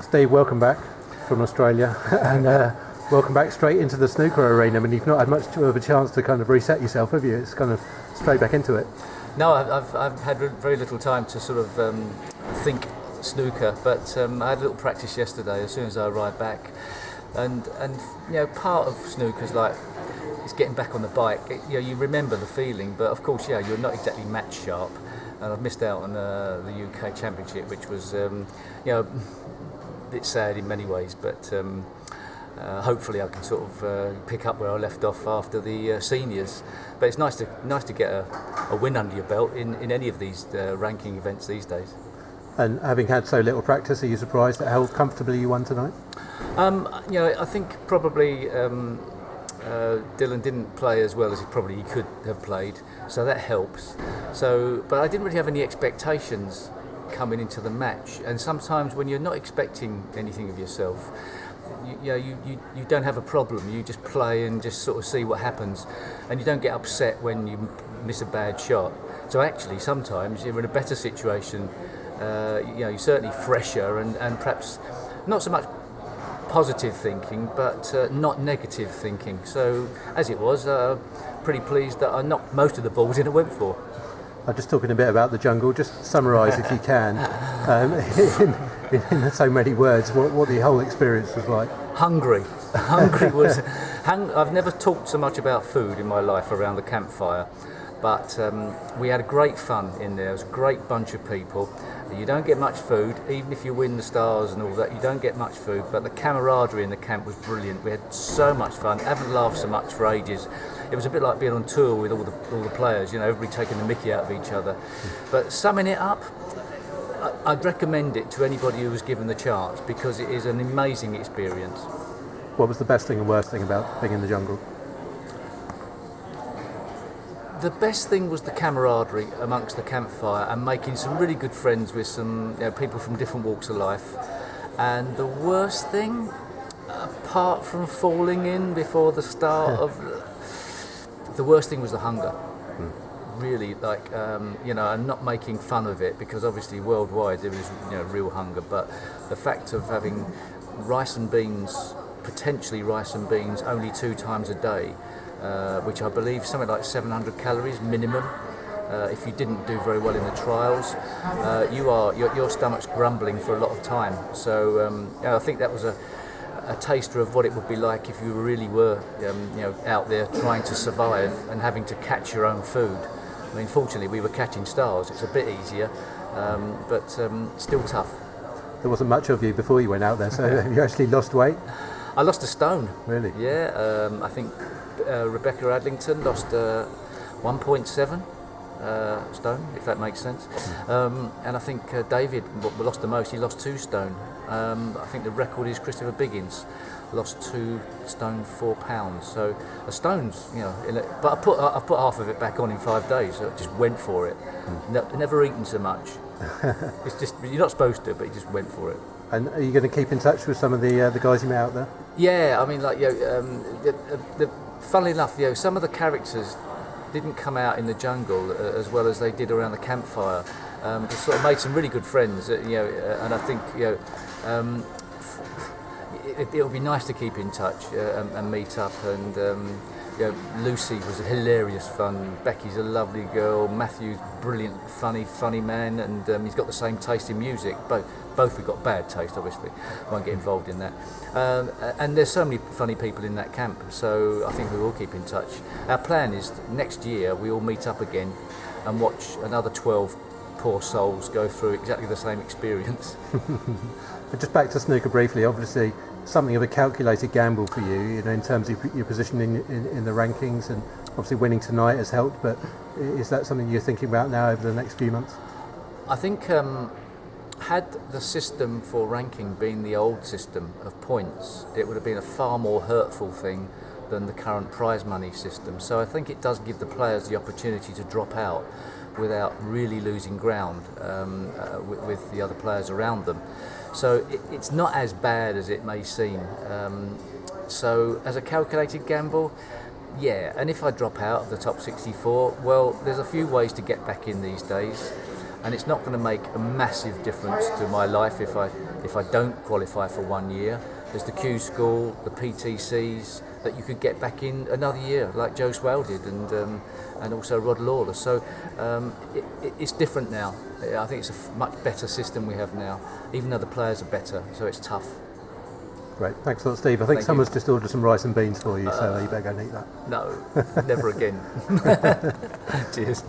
Steve, welcome back from Australia, and welcome back straight into the snooker arena. I mean, you've not had much of a chance to kind of reset yourself, have you? It's kind of straight back into it. No, I've had very little time to sort of think snooker, but I had a little practice yesterday as soon as I arrived back, and part of snooker's like it's getting back on the bike. You remember the feeling, but of course, you're not exactly match sharp, and I've missed out on the UK Championship, which was a bit sad in many ways, but hopefully I can sort of pick up where I left off after the seniors. But it's nice to get a win under your belt in any of these ranking events these days. And having had so little practice, are you surprised at how comfortably you won tonight? I think probably Dylan didn't play as well as he could have played, so that helps. But I didn't really have any expectations coming into the match, and sometimes when you're not expecting anything of yourself, you don't have a problem. You just play and just sort of see what happens, and you don't get upset when you miss a bad shot. So actually, sometimes you're in a better situation. You're certainly fresher and perhaps not so much positive thinking, but not negative thinking. So as it was, pretty pleased that I knocked most of the balls in and went for. I'm just talking a bit about the jungle. Just summarise, if you can, in so many words, what the whole experience was like. Hungry was. I've never talked so much about food in my life around the campfire, but we had great fun in there. It was a great bunch of people. You don't get much food, even if you win the stars and all that. You don't get much food, but the camaraderie in the camp was brilliant. We had so much fun. Haven't laughed so much for ages. It was a bit like being on tour with all the players. Everybody taking the mickey out of each other. But summing it up, I'd recommend it to anybody who was given the chance, because it is an amazing experience. What was the best thing and worst thing about being in the jungle? The best thing was the camaraderie amongst the campfire and making some really good friends with some people from different walks of life. And the worst thing, apart from falling in before the start of the worst thing was the hunger. Really, I'm not making fun of it, because obviously worldwide there is real hunger, but the fact of having potentially rice and beans only 2 times a day, which I believe something like 700 calories minimum. If you didn't do very well in the trials, your stomach's grumbling for a lot of time. So I think that was a taster of what it would be like if you really were out there trying to survive and having to catch your own food. I mean, fortunately we were catching stars. It's a bit easier, but still tough. There wasn't much of you before you went out there, so have you actually lost weight? I lost a stone. Really? Yeah, I think Rebecca Adlington lost 1.7 stone, if that makes sense. And I think David lost the most. He lost 2 stone. I think the record is Christopher Biggins lost 2 stone 4 pounds. So a stone's, but I put half of it back on in 5 days. So I just went for it. Never eaten so much. It's just, you're not supposed to, but you just went for it. And are you going to keep in touch with some of the guys you met out there? Yeah, I mean, funnily enough, some of the characters didn't come out in the jungle as well as they did around the campfire. We sort of made some really good friends, and I think it'll be nice to keep in touch and meet up. And Lucy was hilarious fun. Becky's a lovely girl. Matthew's brilliant, funny man, and he's got the same taste in music. Both we've got bad taste, obviously. Won't get involved in that. And there's so many funny people in that camp, so I think we will keep in touch. Our plan is next year we all meet up again and watch another 12 poor souls go through exactly the same experience. But just back to snooker briefly, obviously something of a calculated gamble for you, in terms of your position in the rankings, and obviously winning tonight has helped, but is that something you're thinking about now over the next few months? I think had the system for ranking been the old system of points, it would have been a far more hurtful thing than the current prize money system. So I think it does give the players the opportunity to drop out without really losing ground with the other players around them. So it's not as bad as it may seem. So as a calculated gamble, yeah, and if I drop out of the top 64, well, there's a few ways to get back in these days. and it's not going to make a massive difference to my life if I don't qualify for 1 year. There's the Q School, the PTCs that you could get back in another year, like Joe Swale did, and also Rod Lawler. So it's different now. I think it's a much better system we have now, even though the players are better. So it's tough. Great, thanks a lot, Steve. I think Thank someone's just ordered some rice and beans for you, so you better go and eat that. No, never again. Cheers.